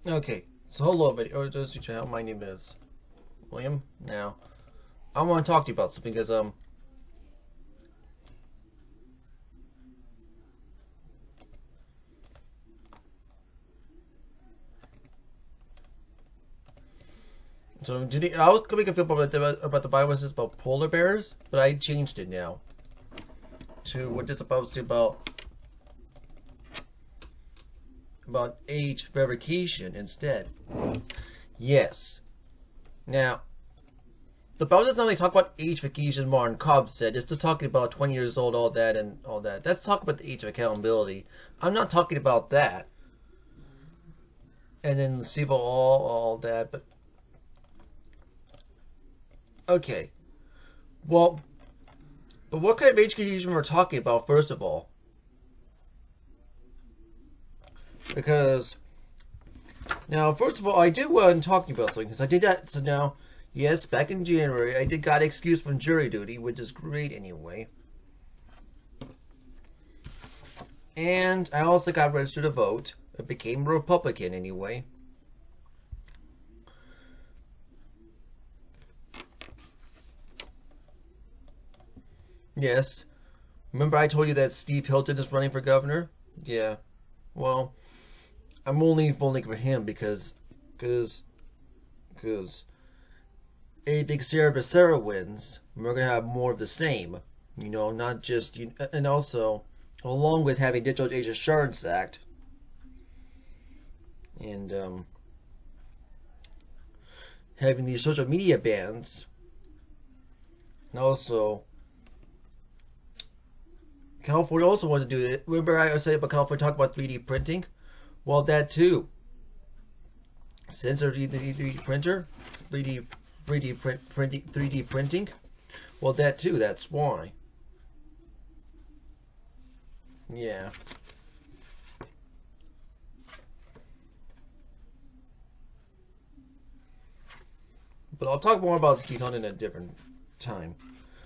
Okay, so hello, video. Just to channel. My name is William. Now, I want to talk to you about something because so today I was gonna make a film about the biomass about polar bears, but I changed it now to what it's supposed to about age verification instead. Yes. Now, the Bible doesn't really talk about age verification. Martin Cobb said it's just talking about 20 years old, all that and all that. That's talking about the age of accountability. I'm not talking about that. And then the civil all that, but okay. Well, but what kind of age verification we're talking about first of all? Because now, first of all, I did want talking about something because I did that. So now, yes, back in January, I did got excused from jury duty, which is great anyway. And I also got registered to vote. I became a Republican anyway. Yes. Remember I told you that Steve Hilton is running for governor? Yeah. Well, I'm only voting for him because if a big Sarah Becerra wins, we're gonna have more of the same. You know, not just and also along with having Digital Age Assurance Act and having these social media bans, and also California also wanted to do it. Remember I was saying about California talk about 3D printing? Well, that too. Censor 3D printer, 3D printing. Well, that too. That's why. Yeah. But I'll talk more about Steve Hunt in a different time.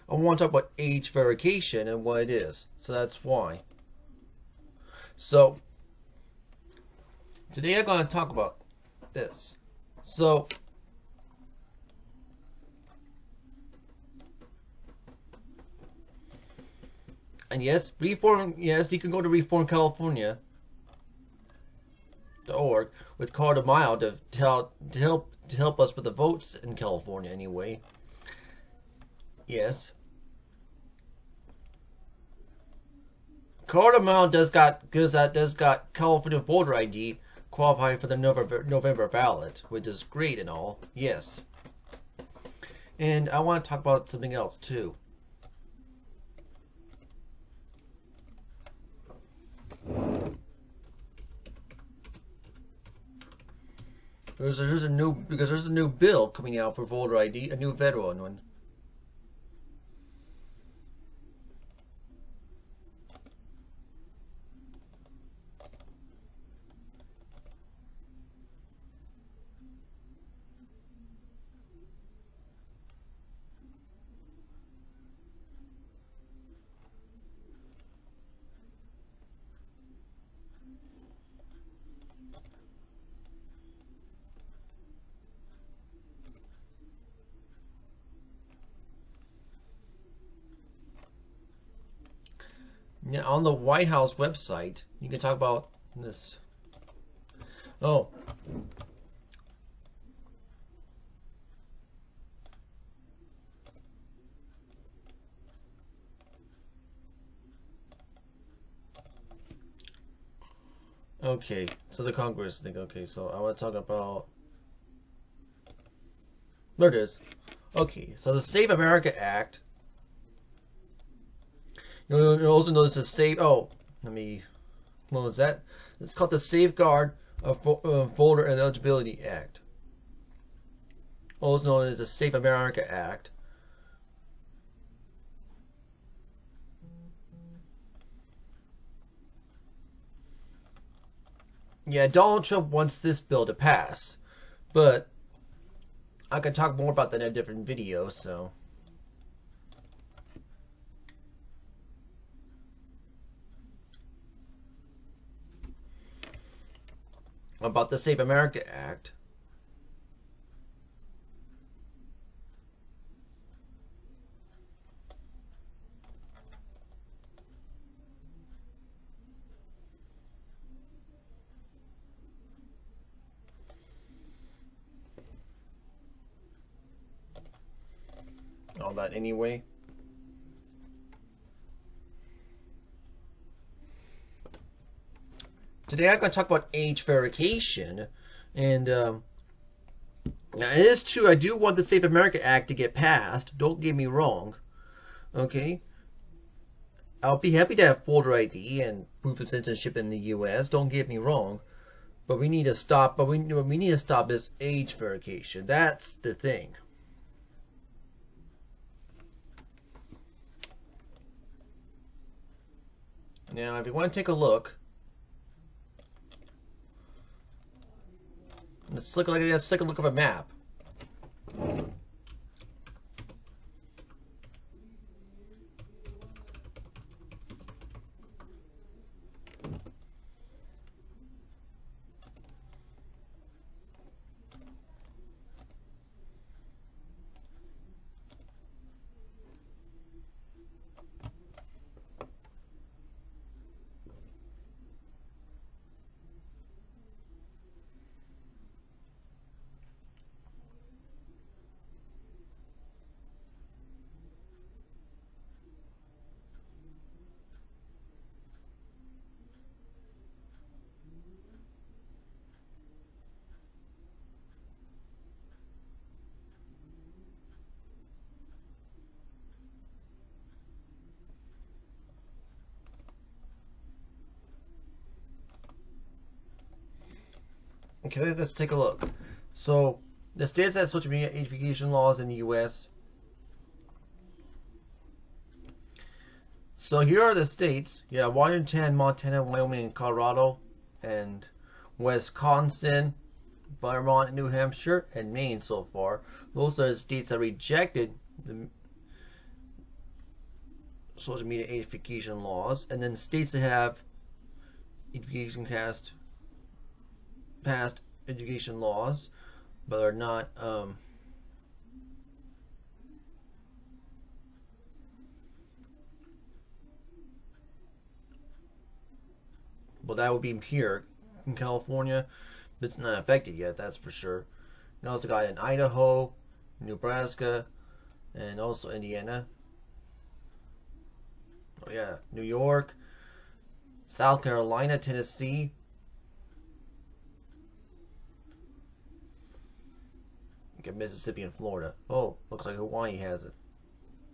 I want to talk about age verification and what it is. So that's why. So, today I'm going to talk about this. So, and yes, yes, you can go to reformcalifornia.org with Carter Mile to help us with the votes in California anyway. Yes. Carter Mile does got California voter ID qualifying for the November ballot, which is great and all. Yes. And I want to talk about something else too. There's a new bill coming out for voter ID, a new federal one. Yeah, on the White House website, you can talk about this. Oh. Okay, so the Congress thing. Okay, so I want to talk about. There it is. Okay, so the Save America Act. You also know this is Save. Oh, let me. What was that? It's called the Safeguard of Voter Eligibility Act. Also known as the Save America Act. Yeah, Donald Trump wants this bill to pass, but I can talk more about that in a different video, so. about the Save America Act. All that anyway. Today I'm going to talk about age verification, and now it is true, I do want the Save America Act to get passed, don't get me wrong, okay? I'll be happy to have photo ID and proof of citizenship in the US, don't get me wrong, but we need to stop, we need to stop this age verification, that's the thing. Now, if you want to take a look, let's take a look at a map. Okay, let's take a look. So, the states have social media age verification laws in the US. So here are the states. Yeah, Washington, Montana, Wyoming, and Colorado, and Wisconsin, Vermont, New Hampshire, and Maine so far. Those are the states that rejected the social media age verification laws, and then states that have age verification passed education laws, but are not well, that would be here in California, but it's not affected yet, that's for sure. You also got in Idaho, Nebraska, and also Indiana. Oh yeah, New York, South Carolina, Tennessee, Mississippi, and Florida. Oh, looks like Hawaii has it.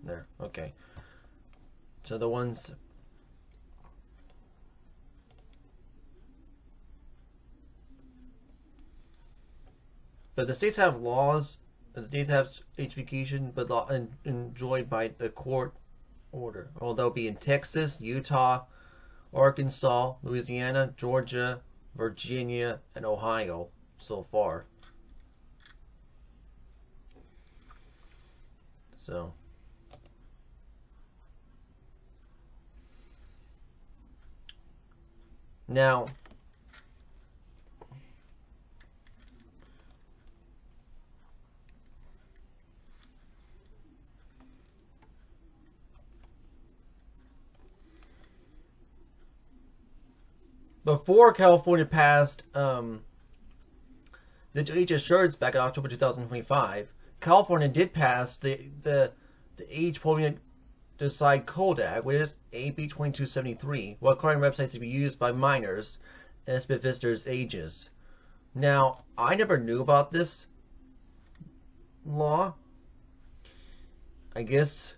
There, okay. So the ones... But the states have laws, the states have age verification, but enjoyed by the court order. Well, they'll be in Texas, Utah, Arkansas, Louisiana, Georgia, Virginia, and Ohio so far. So, now, before California passed the age assurance back in October 2025, California did pass the Age Permanent Decide Code Act, which is AB 2273, requiring websites to be used by minors and split visitors' ages. Now, I never knew about this law. I guess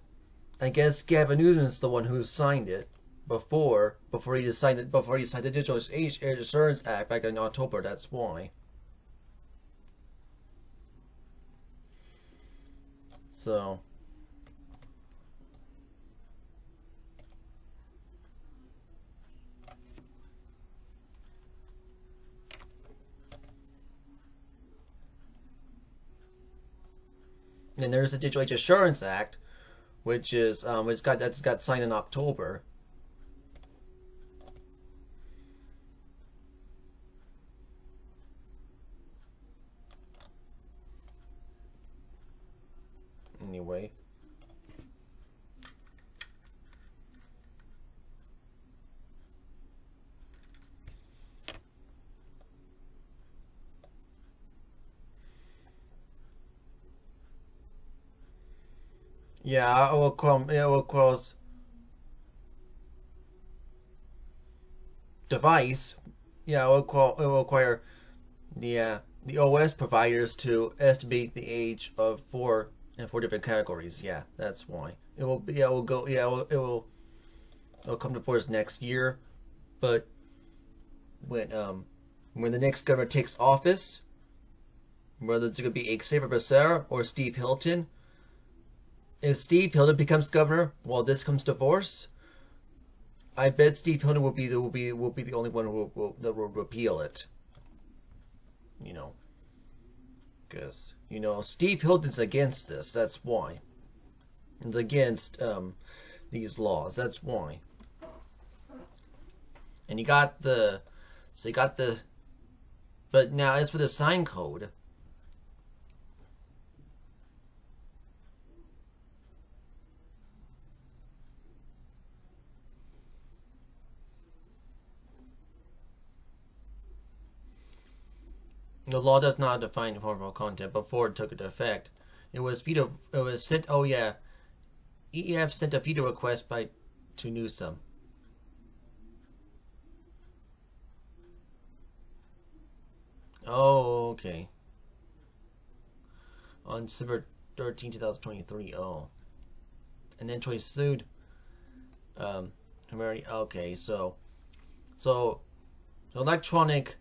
Gavin Newsom's the one who signed it before he signed the Digital Age Assurance Act back in October. That's why. So, and there's the Digital Age Assurance Act, which is that's got signed in October. Yeah, it will come. It will cross device. Yeah, it will require the OS providers to estimate the age of four different categories. Yeah, that's why it will. Yeah, it will go. Yeah, it'll come to force next year. But when the next governor takes office, whether it's going to be Xavier Becerra or Steve Hilton, if Steve Hilton becomes governor while this comes to force, I bet Steve Hilton will be the only one who will repeal it. You know, because Steve Hilton's against this. That's why. It's against these laws. That's why. And you got the but now as for the sign code. The law does not define harmful content before it took into effect. It was sent. Oh yeah, EEF sent a veto request to Newsom. Oh, okay. On December 13, 2023. Oh, and then Choi sued. Okay, so electronic.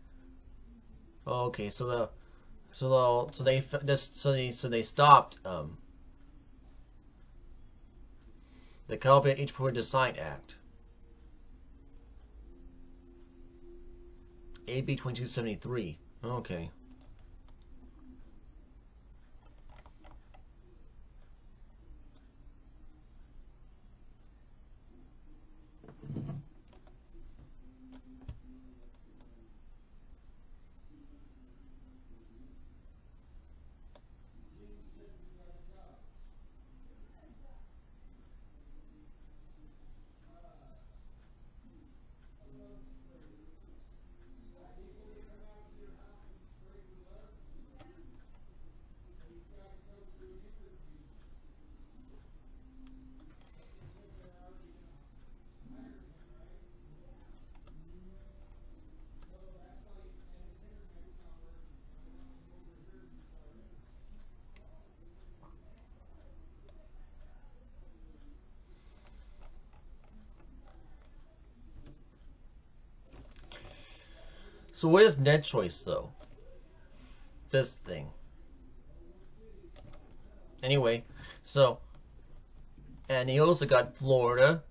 Okay, so they stopped the California Age Appropriate Design Act, AB 2273. Okay. So what is net choice though? This thing. Anyway, so and you also got Florida.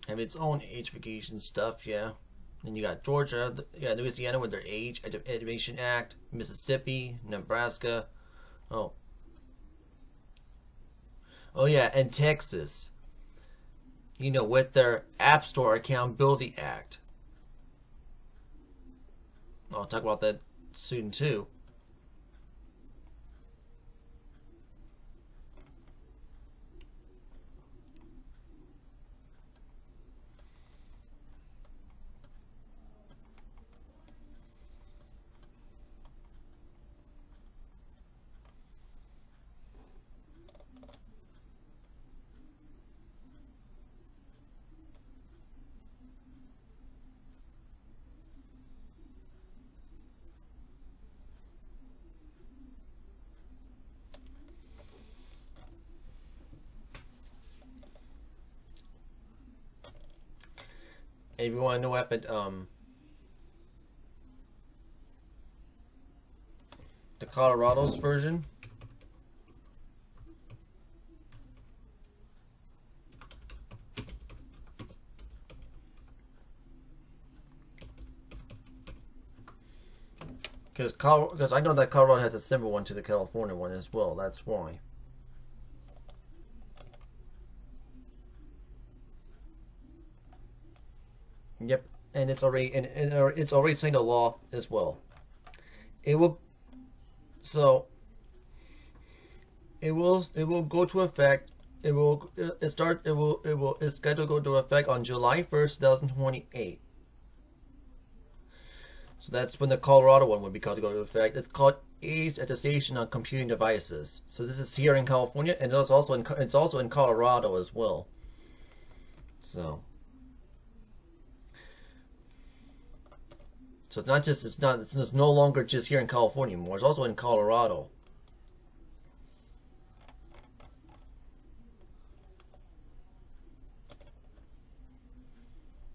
Have its own age vacation stuff, yeah. Then you got Georgia, you got Louisiana with their Age Education Act, Mississippi, Nebraska. Oh yeah, and Texas. With their App Store Accountability Act. I'll talk about that soon too. If you want to know what happened, the Colorado's version. Because I know that Colorado has a similar one to the California one as well. That's why. Yep, and it's already saying the law as well. It will go to effect. It's scheduled to go into effect on July 1st, 2028. So that's when the Colorado one would be called to go into effect. It's called Age Attestation on Computing Devices. So this is here in California, and it's also in Colorado as well. So it's no longer just here in California anymore. It's also in Colorado.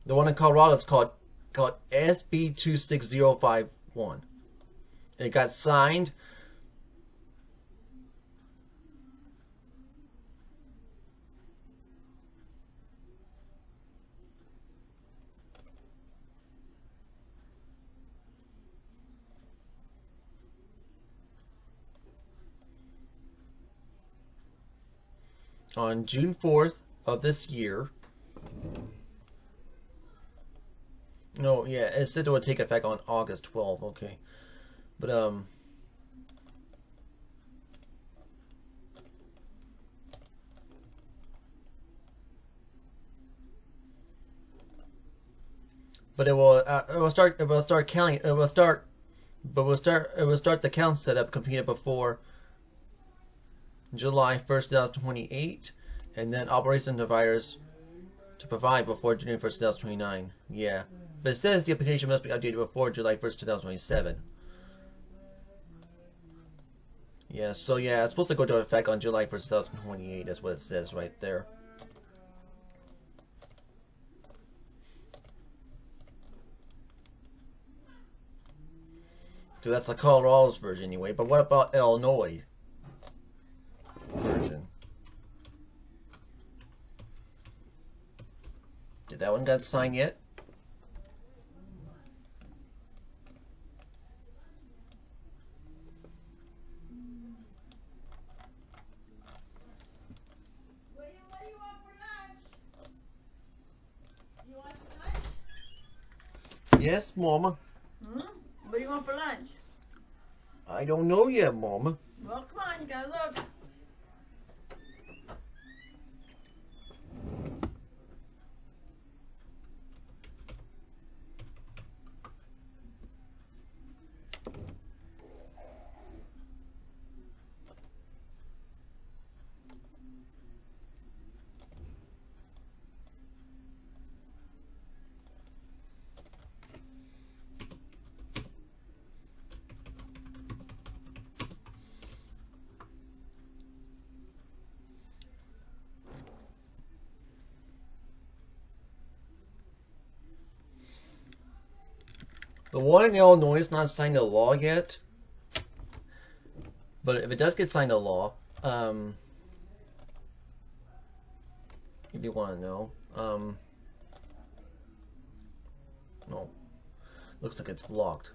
The one in Colorado is called SB 26051. It got signed on June 4th of this year. No, yeah, it said it would take effect on August 12th. Okay, but it will start the count setup completed before July 1st, 2028, and then operation dividers to provide before January 1st, 2029. Yeah. But it says the application must be updated before July 1st, 2027. Yeah, so yeah, it's supposed to go into effect on July 1st, 2028. That's what it says right there. So that's the Colorado's version anyway. But what about Illinois version? Did that one get signed yet? Yes, Mama. What do you want for lunch? I don't know yet, Mama. Well, come on, you gotta look. The one in Illinois is not signed into law yet. But if it does get signed into law, if you want to know, no, looks like it's blocked.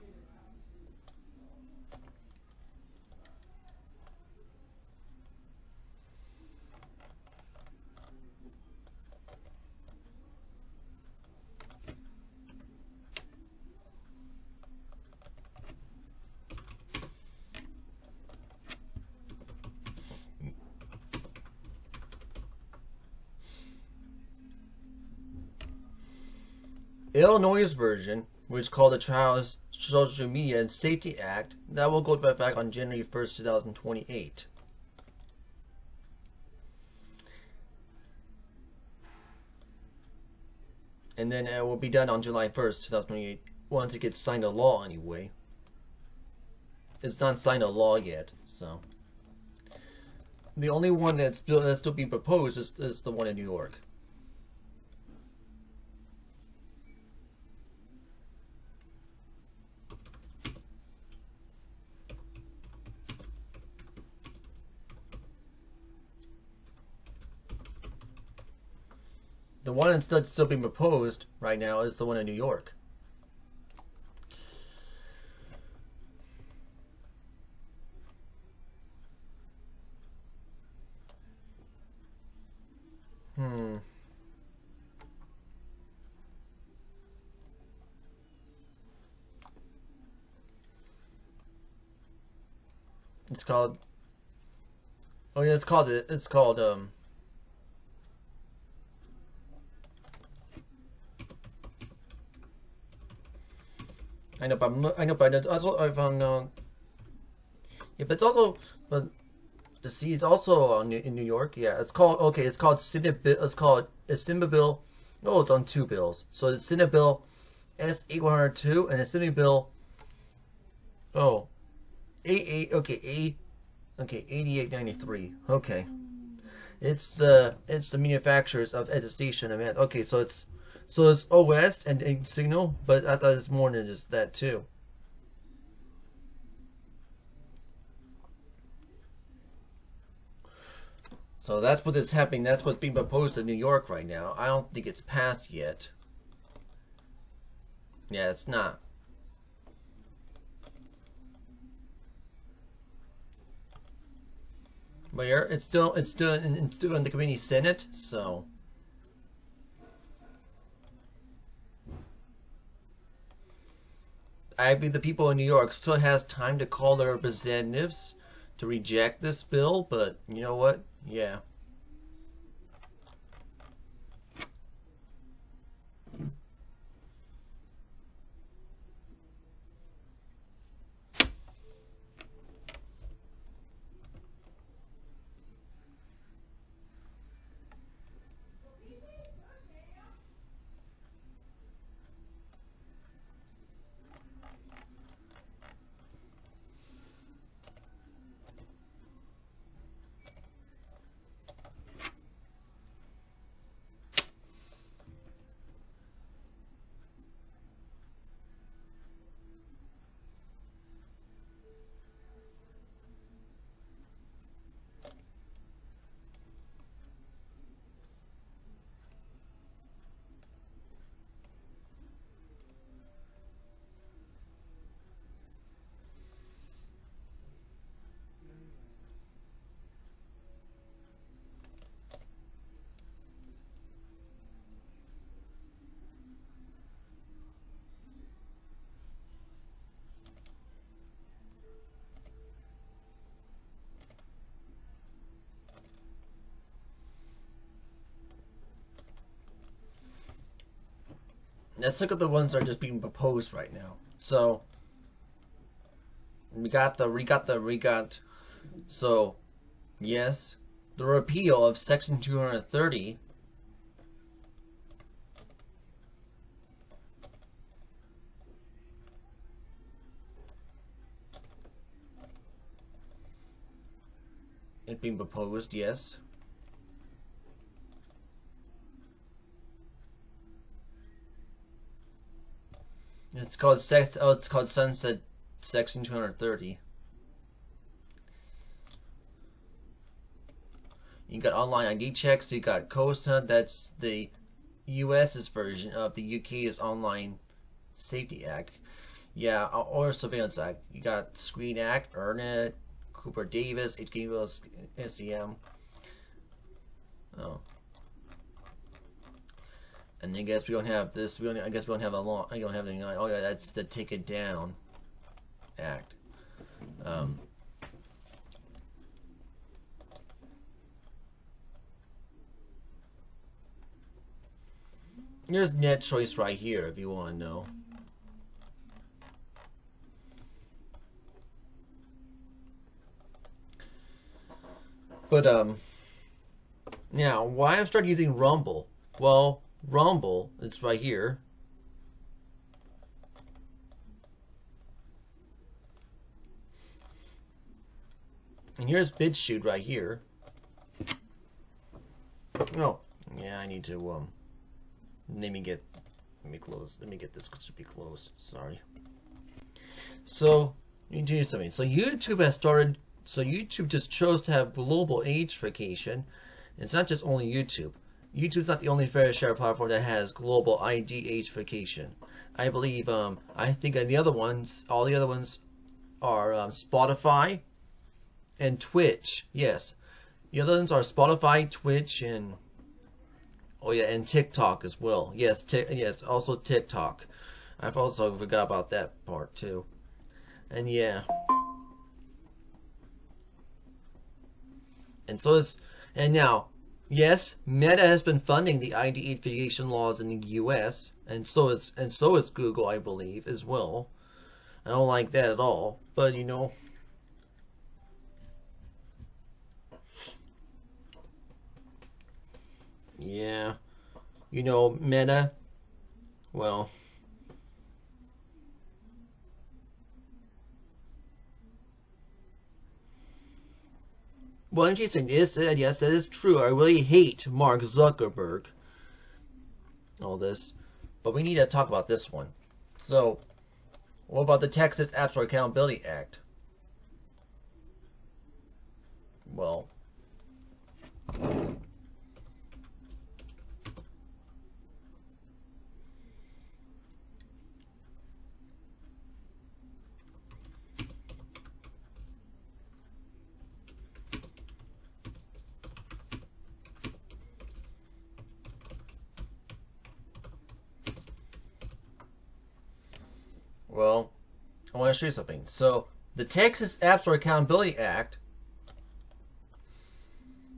Illinois' version, which is called the Child Social Media and Safety Act, that will go back on January 1st, 2028. And then it will be done on July 1st, 2028, once it gets signed into law anyway. It's not signed into law yet, so. The only one that's still being proposed is the one in New York. The one that's still being proposed right now is the one in New York. It's called. Oh yeah, it's called. I know, but it's also I found yeah, but it's also but the see it's also in New York. Yeah, it's called It's called Senate bill. It's called a Senate bill. No, it's on two bills. So the Senate bill S8102 and the Senate bill oh 8893. Okay. It's the manufacturers of at the station. I mean, okay, so it's OS and Signal, but I thought it's more than just that too. So that's what is happening. That's what's being proposed in New York right now. I don't think it's passed yet. Yeah, it's not. But yeah, it's still in the committee Senate, so I believe the people in New York still has time to call their representatives to reject this bill, but you know what? Yeah. Let's look at the ones that are just being proposed right now. So we got so yes, the repeal of Section 230. It being proposed, yes. It's called Sunset Section 230. You got online ID checks. You got COSA. That's the U.S.'s version of the UK's Online Safety Act. Yeah, or Surveillance Act. You got Screen Act, EarnIt, Cooper Davis, HKUS, SEM. Oh. And I guess we don't have this. I guess we don't have a long. I don't have any. Oh yeah, that's the Take It Down Act. Here's Net Choice right here if you want to know. But now why I've started using Rumble? Well, Rumble, it's right here. And here's BitChute right here. Oh, yeah, I need to let me get this to be closed. Sorry. So, you need to do something. So YouTube has started. So YouTube just chose to have global age-fication. It's not just only YouTube. YouTube's not the only fair share platform that has global ID age-fication. I believe, I think the other ones, all the other ones are Spotify and Twitch. Yes. The other ones are Spotify, Twitch, and, oh yeah, and TikTok as well. Yes, yes, also TikTok. I've also forgot about that part too. And yeah. And so it's, and now, yes, Meta has been funding the ID age-fication laws in the U.S. and so is Google, I believe, as well. I don't like that at all. But you know, yeah, you know, Meta. Well, Jason is said, yes, that is true. I really hate Mark Zuckerberg. All this, but we need to talk about this one. So, what about the Texas App Store Accountability Act? Well, I want to show you something. So, the Texas App Store Accountability Act,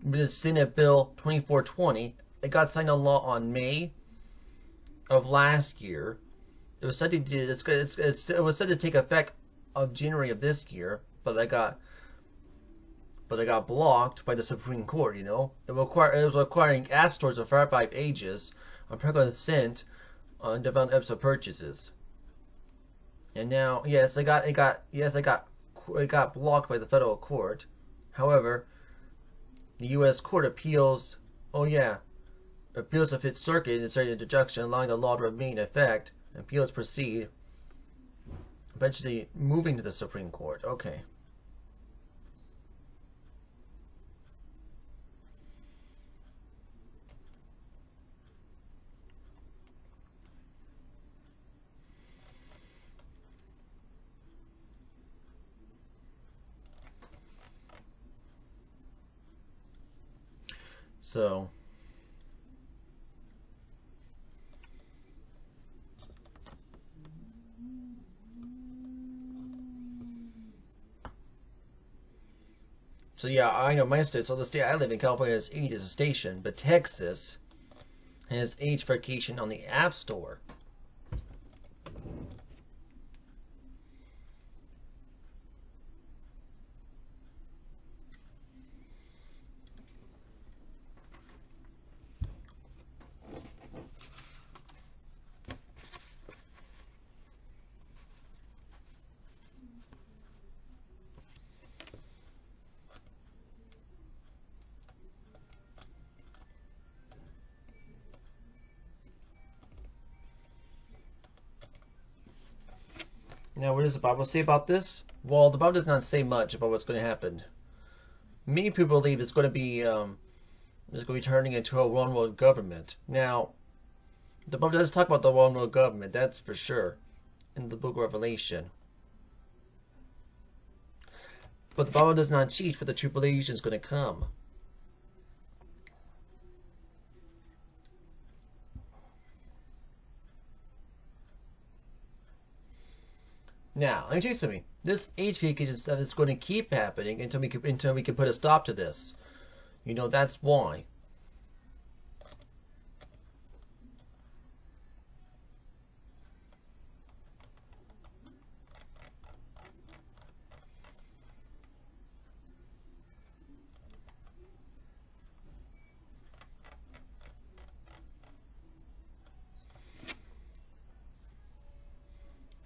which is Senate Bill 2420, it got signed into law on May of last year. It was said to it was said to take effect of January of this year, but I got blocked by the Supreme Court. You know, it was requiring app stores to verify ages on parental consent on developed apps of purchases. And now, yes, it got blocked by the federal court. However, the U.S. Court of Appeals, appeals to Fifth Circuit inserted an injunction allowing the law to remain in effect. Appeals proceed, eventually moving to the Supreme Court. Okay. So, yeah, I know my state. So the state I live in, California, has age as a station, but Texas has age verification on the App Store. Now, what does the Bible say about this? Well, the Bible does not say much about what's going to happen. Many people believe it's going to be turning into a one world government. Now, the Bible does talk about the one world government, that's for sure, in the book of Revelation. But the Bible does not teach where the tribulation is going to come. Now, let me tell you something. This age verification stuff is going to keep happening until we can put a stop to this. You know, that's why.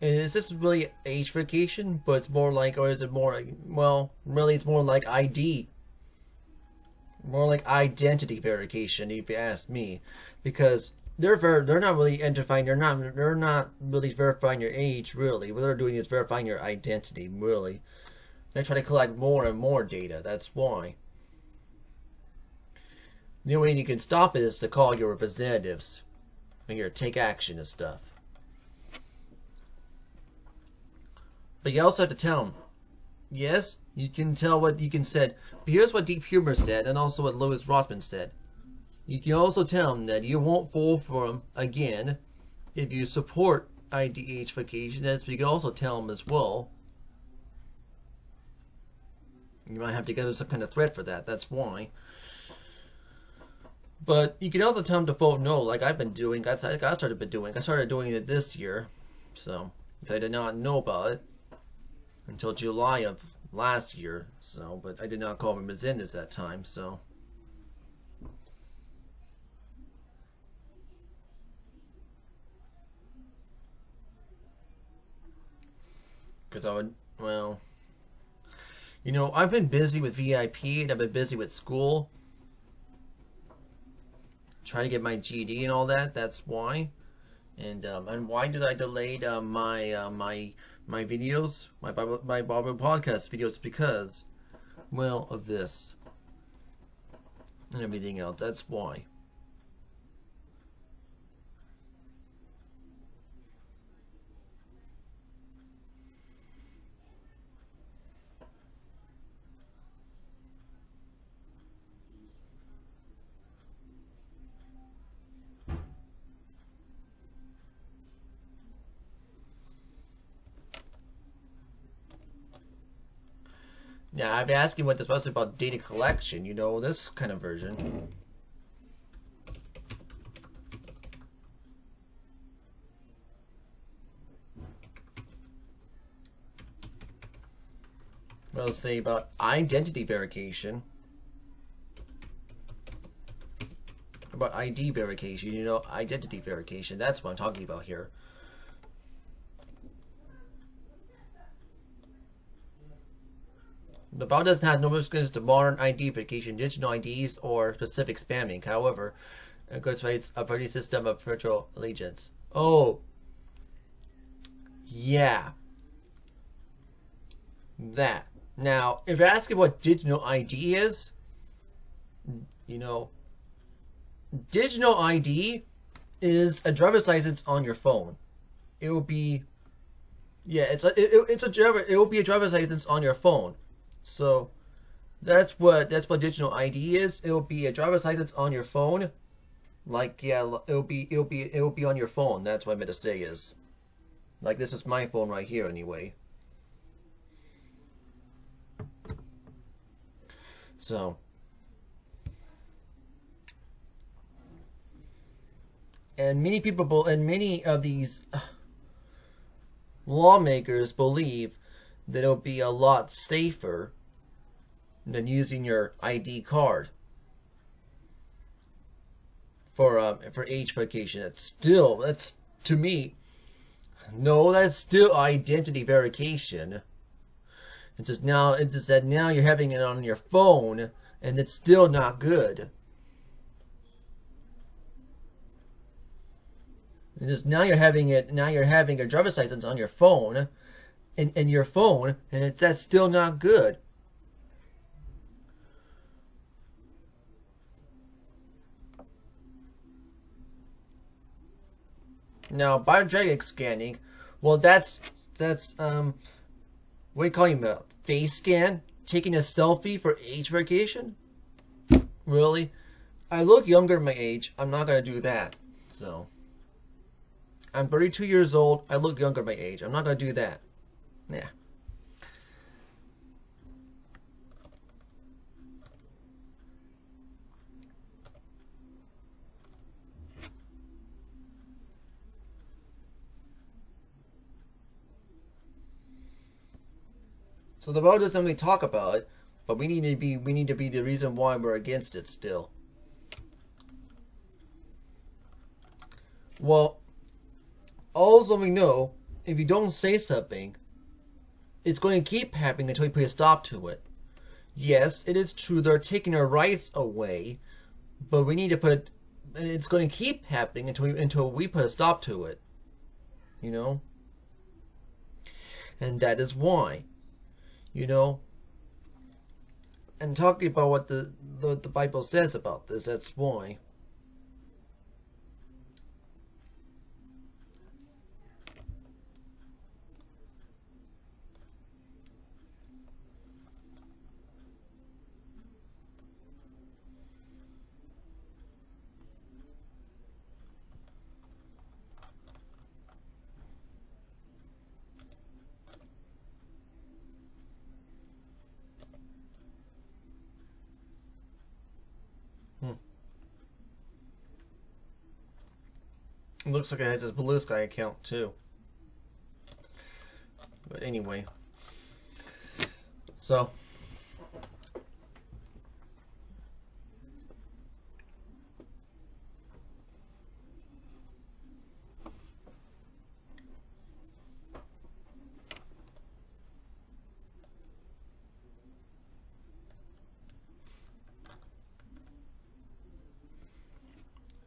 Is this really age verification? But it's more like, or is it more like, well, really it's more like ID. More like identity verification, if you ask me. Because they're not really identifying, they're not really verifying your age, really. What they're doing is verifying your identity, really. They're trying to collect more and more data, that's why. The only way you can stop it is to call your representatives. And you take action and stuff. But you also have to tell them, yes, you can tell what you can said. But here's what Deep Humor said, and also what Louis Rossman said. You can also tell them that you won't fall for them again if you support IDH vacation. That's what you can also tell them as well. You might have to give them some kind of threat for that. That's why. But you can also tell them to vote no, like I've been doing. I started doing it this year, so I did not know about it. until July of last year. So, but I did not call him Resendez that time. So, because I would, well, you know, I've been busy with VIP and I've been busy with school, trying to get my GED and all that. That's why. And why did I delay my videos, my Bible podcast videos? Because, well, of this and everything else. That's why. Yeah, I've been asking what this was about data collection, you know, this kind of version. Well, let's say about identity verification. About ID verification, you know, identity verification. That's what I'm talking about here. The BAO doesn't have no restrictions to modern ID verification, digital IDs, or specific spamming. However, it incorporates a party system of virtual allegiance. Oh, yeah, that. Now, if you're asking what digital ID is, you know, digital ID is a driver's license on your phone. It will be, yeah, it will be a driver's license on your phone. So that's what digital ID is. It will be a driver's license on your phone. Like, yeah, it will be on your phone. That's what I meant to say is. Like, this is my phone right here anyway. So, and many of these lawmakers believe that it'll be a lot safer than using your ID card for age verification. That's to me, no, that's still identity verification. It's just that now you're having it on your phone, and it's still not good. It's just now you're having a driver's license on your phone. In your phone, and that's still not good. Now, biometric scanning, well, that's what do you call it, a face scan? Taking a selfie for age verification? Really? I look younger than my age. I'm not gonna do that. So, I'm 32 years old. I look younger than my age. I'm not gonna do that. Yeah. So the BAO doesn't really talk about it, but we need to be the reason why we're against it still. Well, also we know, if you don't say something, it's going to keep happening until we put a stop to it. Yes, it is true they're taking our rights away, but we need to put. It's going to keep happening until we put a stop to it. You know, and that is why. You know, and talking about what the Bible says about this, that's why. It looks like it has his Blue Sky account too. But anyway. So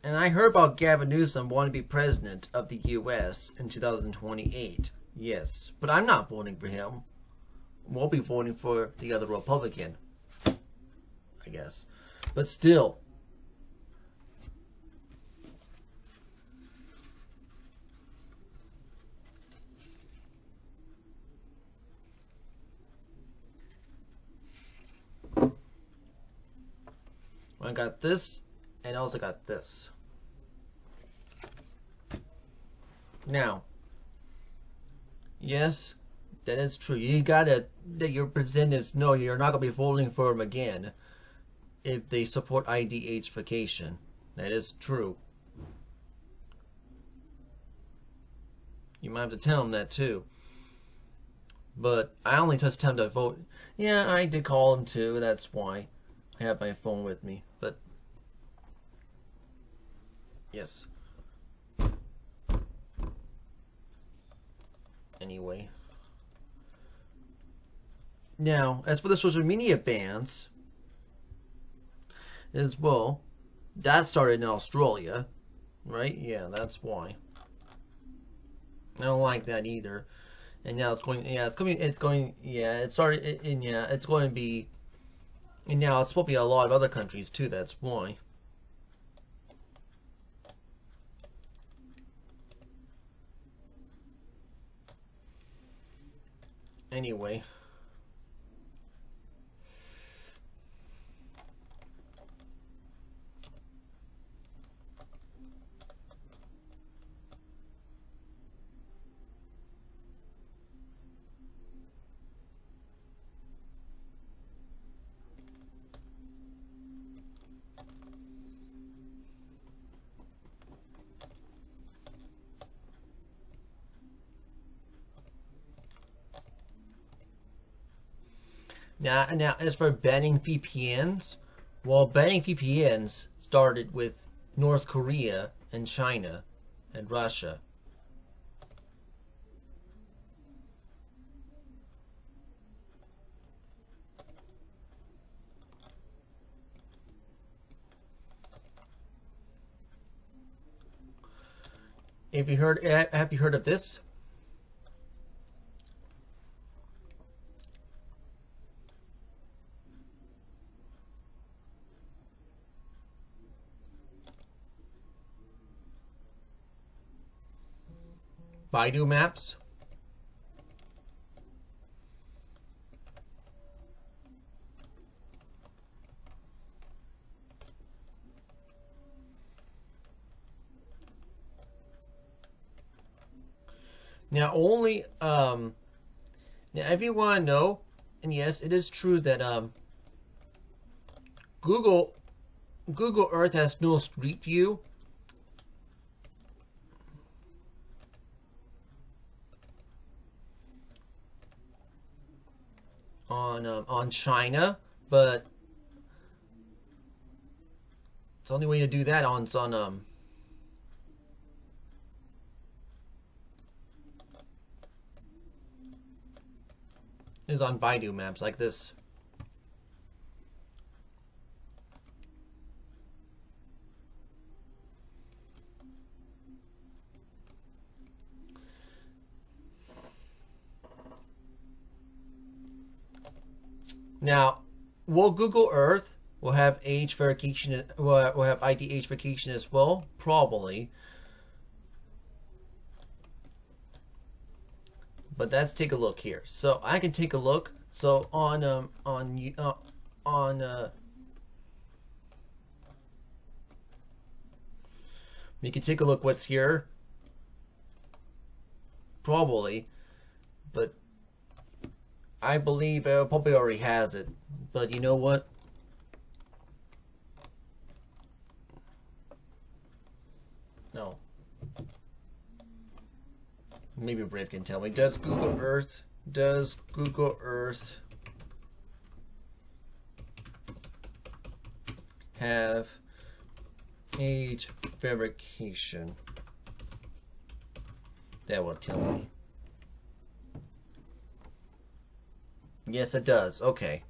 and I heard about Gavin Newsom wanting to be president of the U.S. in 2028. Yes, but I'm not voting for him. We'll be voting for the other Republican, I guess. But still. I got this, and I also got this. Now, yes, that is true. You gotta let your representatives know you're not gonna be voting for them again if they support IDH-fication. That is true. You might have to tell them that too. But I only just tell them to vote. Yeah, I did call them too. That's why I have my phone with me. But yes. Anyway. Now, as for the social media bans, as well, that started in Australia, right? Yeah, that's why. I don't like that either. And now it's going, yeah, it's coming, it's going, yeah, it started, and yeah, it's going to be, and now it's supposed to be a lot of other countries too, that's why. Anyway. Now, as for banning VPNs, well, banning VPNs started with North Korea and China and Russia. Have you heard of this? Baidu Maps. Now now if you want to know, and yes, it is true that Google Earth has no Street View. On China, but it's the only way to do that is on Baidu Maps like this. Now, will Google Earth will have age verification? Will have IDH verification as well? Probably. But let's take a look here. So I can take a look. So we can take a look what's here. Probably, but I believe it probably already has it. But you know what? No. Maybe Brave can tell me. Does Google Earth have age verification. That will tell me. Yes, it does. Okay.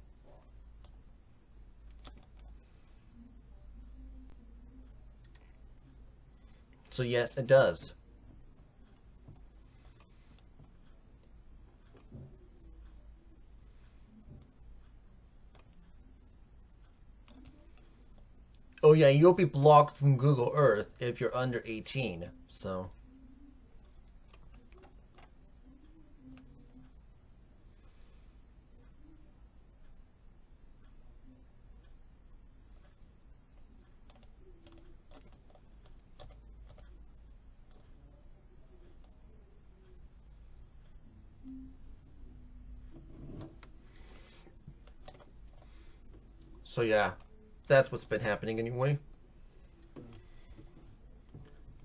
So yes, it does. Oh yeah, you'll be blocked from Google Earth if you're under 18. So. So yeah, that's what's been happening anyway.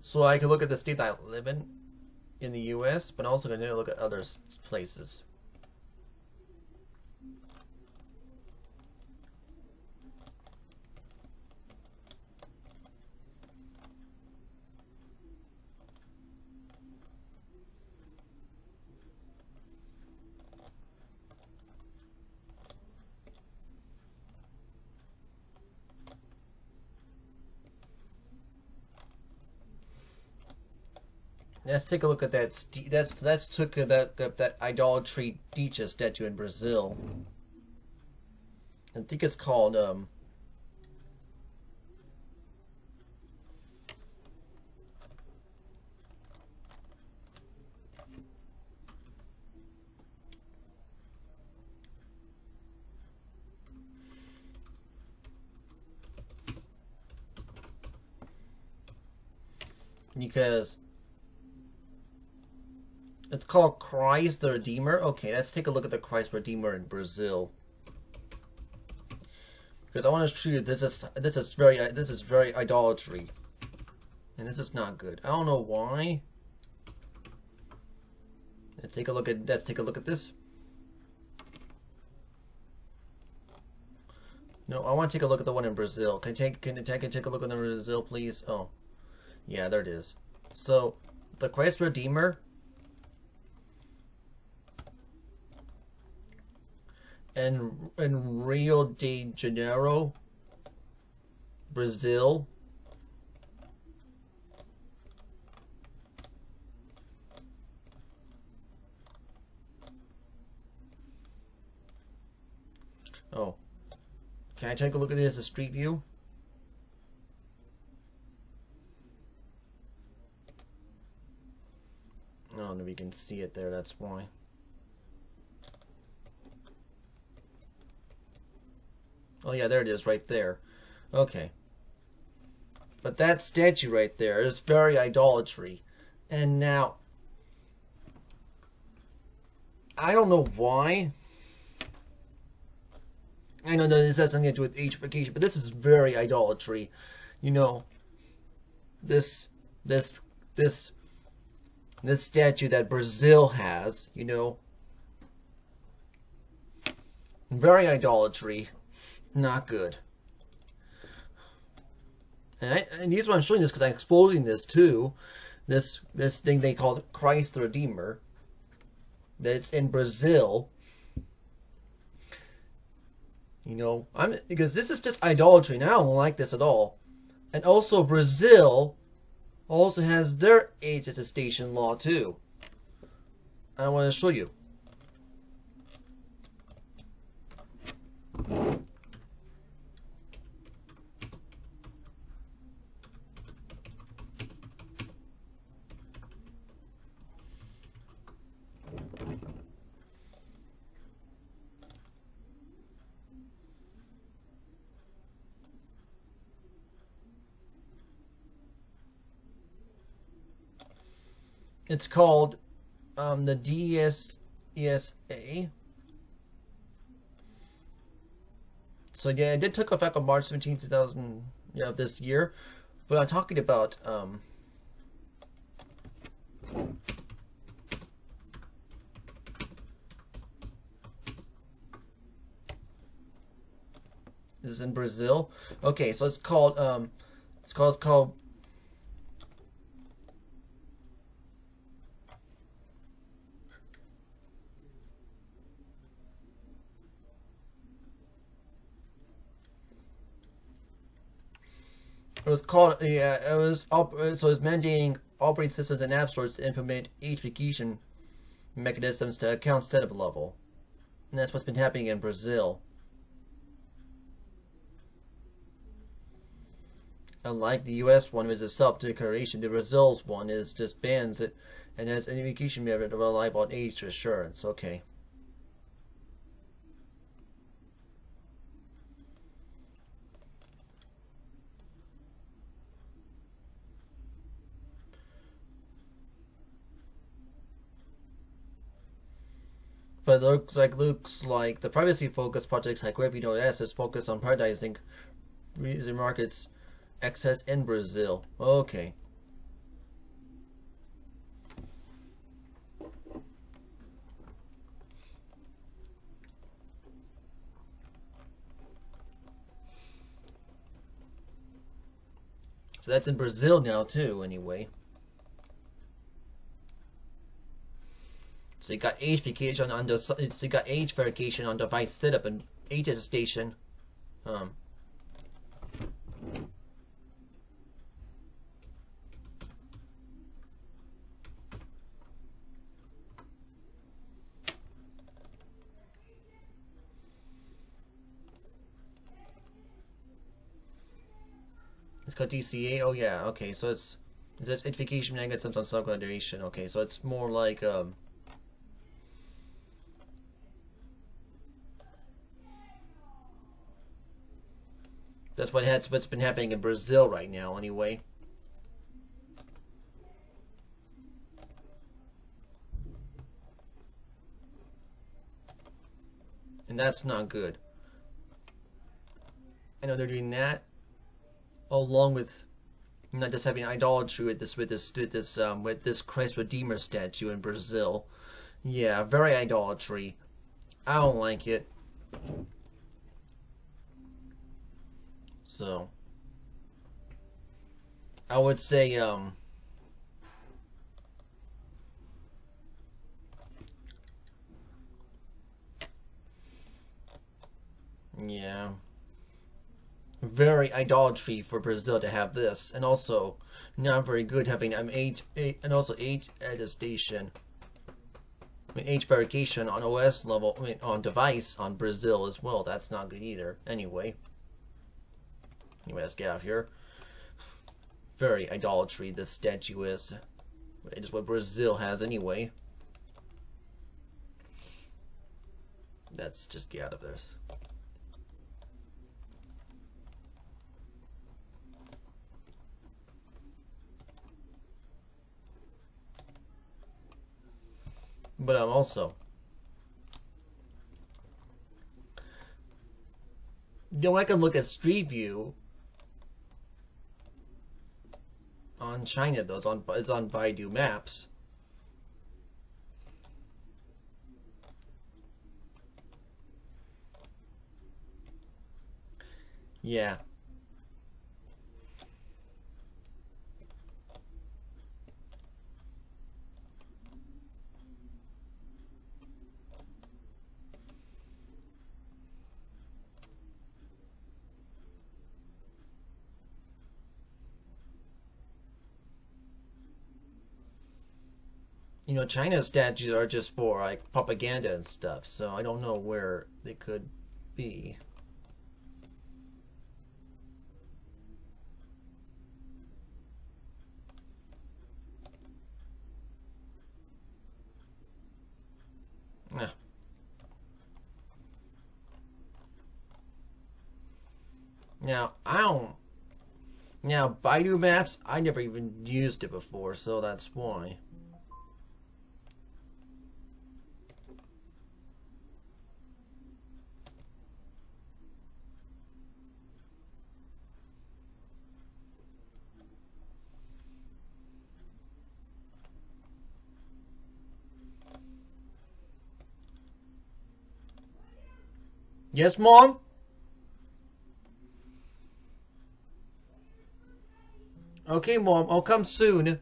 So I can look at the state that I live in the US, but I'm also going to look at other places. Let's take a look at that. Let's took that idolatry Dicha statue in Brazil. I think it's called because it's called Christ the Redeemer. Okay, let's take a look at the Christ Redeemer in Brazil. Because I want to show you this is very idolatry, and this is not good. I don't know why. Let's take a look at this. No, I want to take a look at the one in Brazil. Can I take a look at the Brazil, please? Oh, yeah, there it is. So the Christ Redeemer. In Rio de Janeiro, Brazil. Oh, can I take a look at it as a street view? I don't know if you can see it there, that's why. Oh yeah, there it is right there. Okay. But that statue right there is very idolatry. And now, I don't know why. I know this has something to do with ageification, but this is very idolatry. You know, this statue that Brazil has, you know, very idolatry. Not good. And here's why I'm showing this, because I'm exposing this too. This thing they call Christ the Redeemer. That's in Brazil. You know, because this is just idolatry, and I don't like this at all. And also Brazil also has their age attestation law too. I want to show you. It's called the DSESA. So yeah, it did take effect on March 17, 2000, of this year. But I'm talking about is in Brazil. Okay, so it's called it's called so it's mandating operating systems and app stores to implement age verification mechanisms to account setup level. And that's what's been happening in Brazil. Unlike the US one, which is self-declaration, the Brazil's one is just bans it and has an verification method to rely on age assurance. Okay. But it looks like the privacy-focused projects like Gravity OS is focused on prioritizing user markets access in Brazil. Okay. So that's in Brazil now too, anyway. So you got age verification on the device setup and age attestation. It's called DCA. Oh yeah. Okay. So it's identification mechanisms on self-declaration. Okay. So it's more like that's what's been happening in Brazil right now, anyway. And that's not good. I know they're doing that, along with not just having idolatry with this Christ Redeemer statue in Brazil. Yeah, very idolatry. I don't like it. So I would say yeah, very idolatry for Brazil to have this, and also not very good having age attestation. I mean, age verification on OS level, I mean, on device on Brazil as well. That's not good either. Anyway, let's get out of here. Very idolatry this statue is. It is what Brazil has anyway. Let's just get out of this. But also, I can look at Street View on China though. It's on Baidu Maps. Yeah. You know, China's statues are just for like propaganda and stuff, so I don't know where they could be. Now, Now, Baidu Maps, I never even used it before, so that's why. Yes, Mom? Okay, Mom, I'll come soon.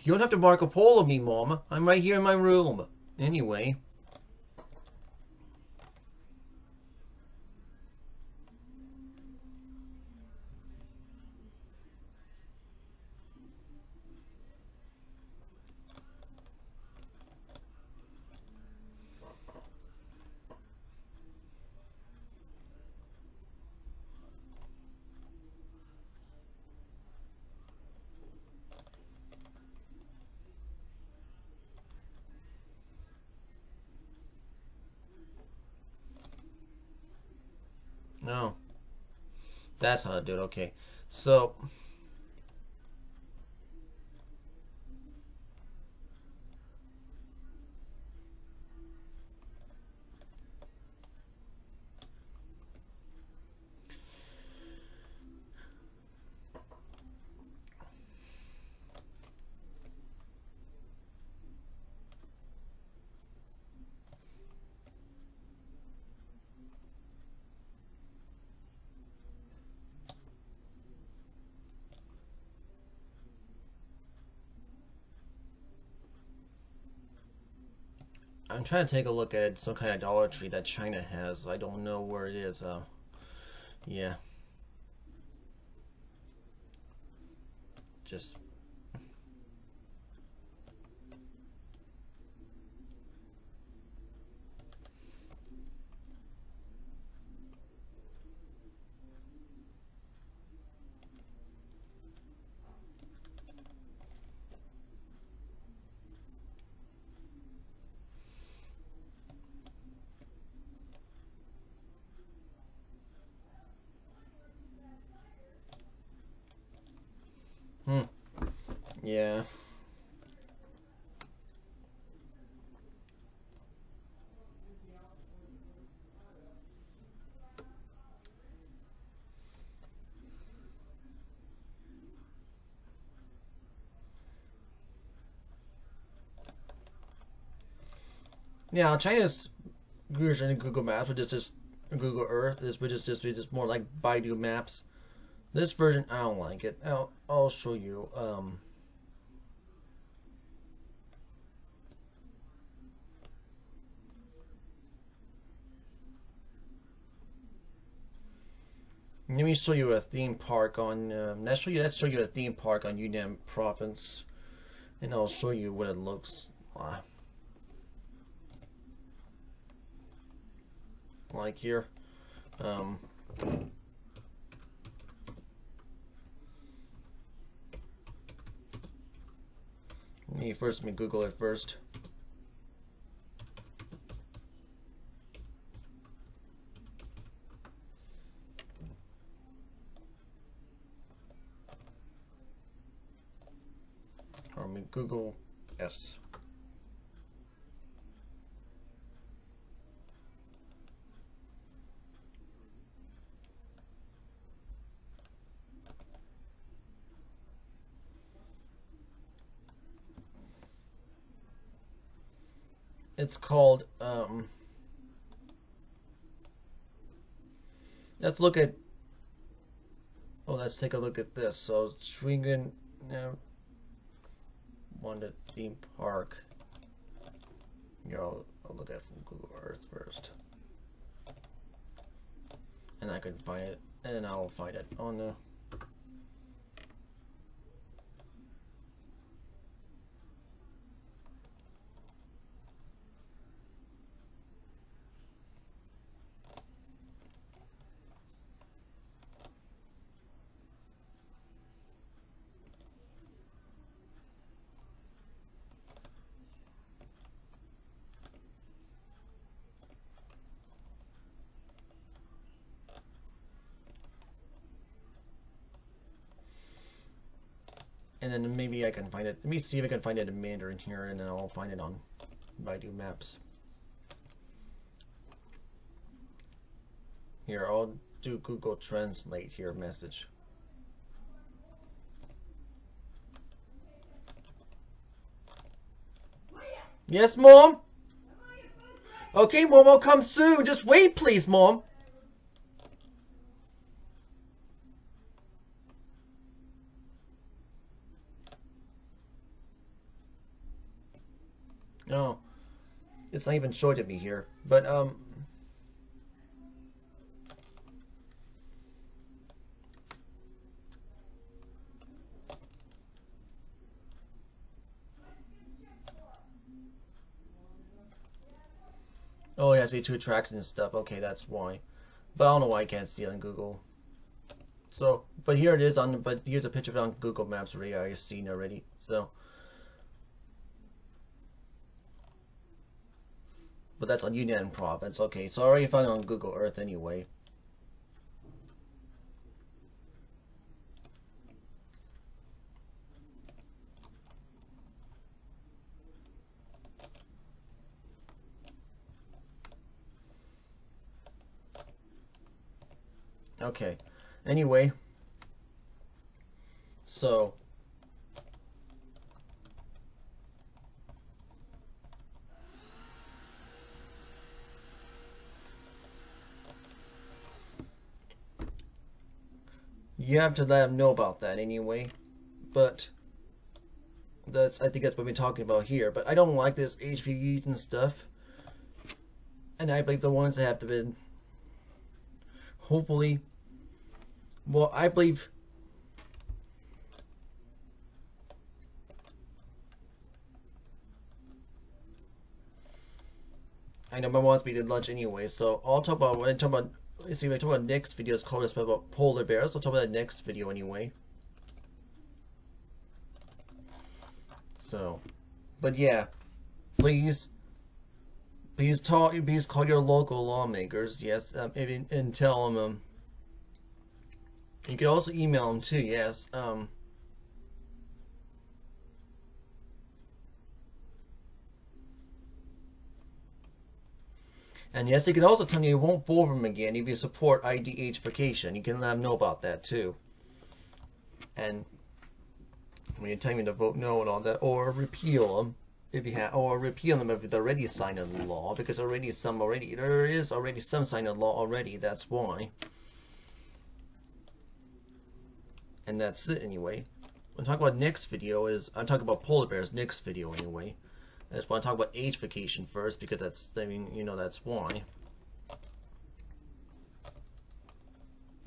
You don't have to Marco Polo me, Mom. I'm right here in my room. Anyway. No. That's how to do it. Okay. So... I'm trying to take a look at some kind of idolatry that China has. I don't know where it is. Yeah. Just... Yeah. Yeah, China's version of Google Maps, which is just Google Earth, which is just more like Baidu Maps. This version, I don't like it. I'll show you. Let me show you a theme park on. Let's show you a theme park on Yunnan Province, and I'll show you what it looks like here. Let me Google it first. Let me Google S. It's called, let's look at, let's take a look at this. So, Schwingen, Wanda Theme Park. Here, I'll look at from Google Earth first. And I can find it, and I'll find it on the... And then maybe I can find it. Let me see if I can find it in Mandarin here, and then I'll find it on Baidu Maps. Here, I'll do Google Translate here, message. Yes, Mom? Okay, Mom, I'll come soon. Just wait, please, Mom. It's not even showing to me here. But oh, it has to be 2 attractions and stuff. Okay, that's why. But I don't know why I can't see it on Google. So, but here it is on. But here's a picture of it on Google Maps already. I've seen already. So, but that's on Yunnan Province. Okay, so I already found it on Google Earth anyway. Okay. Anyway, so you have to let them know about that anyway. But I think that's what we're talking about here. But I don't like this HVUs and stuff. And I believe the ones that have to be hopefully, well, I believe I know my mom wants me to lunch anyway, so I'll talk about when I talk about. See, when I talk about next video, it's called about polar bears. I'll talk about that next video anyway. So, but yeah, please call your local lawmakers. Yes, and tell them. You can also email them too. Yes. And yes, you can also tell them you won't vote for them again if you support IDH-fication. You can let them know about that too. And when you tell me to vote no and all that, or repeal them if you have, or repeal them if they're already signed into law, because there is already some signed into law already. That's why. And that's it anyway. When I talk about next video I'm talking about polar bears next video anyway. I just want to talk about age-fication first because that's, I mean, you know, that's why.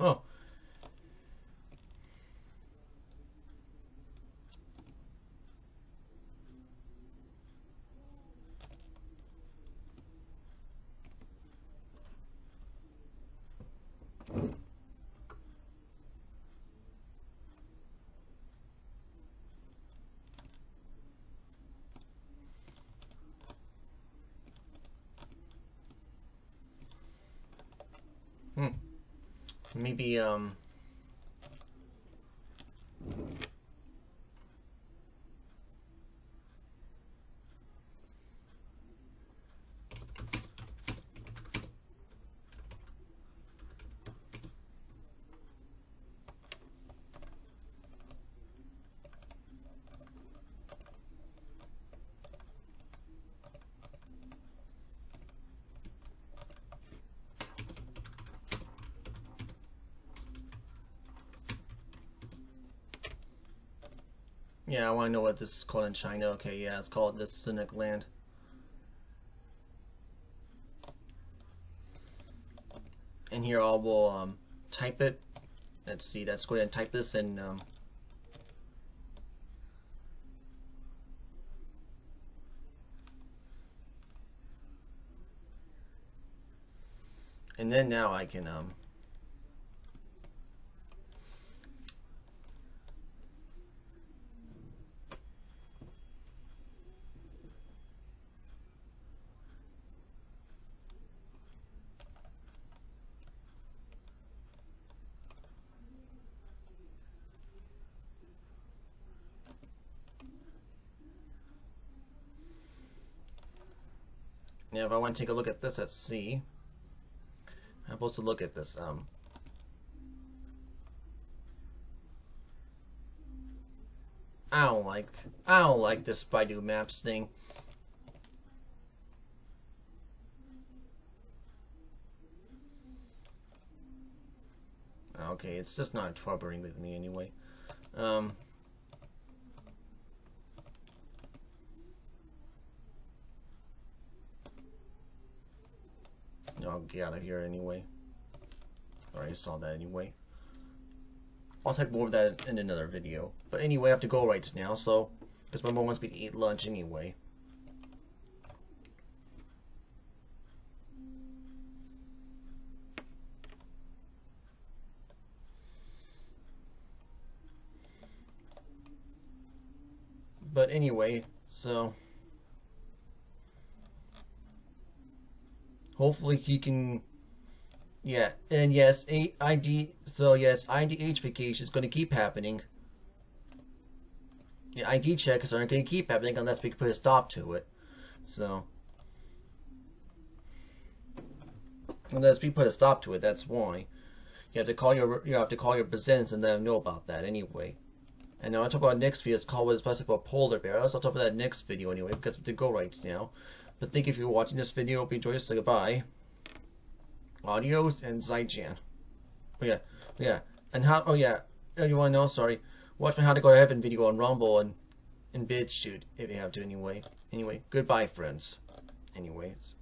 Oh. Maybe, yeah, I want to know what this is called in China. Okay, yeah, it's called the Sinic Land. And here I will type it. Let's see, let's go ahead and type this in. And then now I can now if I want to take a look at this, let's see. I'm supposed to look at this. I don't like this Baidu Maps thing. Okay, it's just not troubling with me anyway. I'll get out of here anyway. I already saw that anyway. I'll take more of that in another video. But anyway, I have to go right now, so because my mom wants me to eat lunch anyway. But anyway, so hopefully he can, yeah, and yes, IDH vacation is going to keep happening. Yeah, ID checks aren't going to keep happening unless we can put a stop to it. So, unless we put a stop to it, that's why you have to call your presents and let them know about that anyway. And now I'll talk about next video. It's called what is best about polar bears. I'll talk about that next video anyway because we have to go right now. But thank you for watching this video. Hope you enjoyed it. Say goodbye. Adios and Zaijian. Oh yeah. And how? Oh yeah. You want to know? Sorry. Watch my How to Go to Heaven video on Rumble and BitChute if you have to anyway. Anyway, goodbye, friends. Anyways.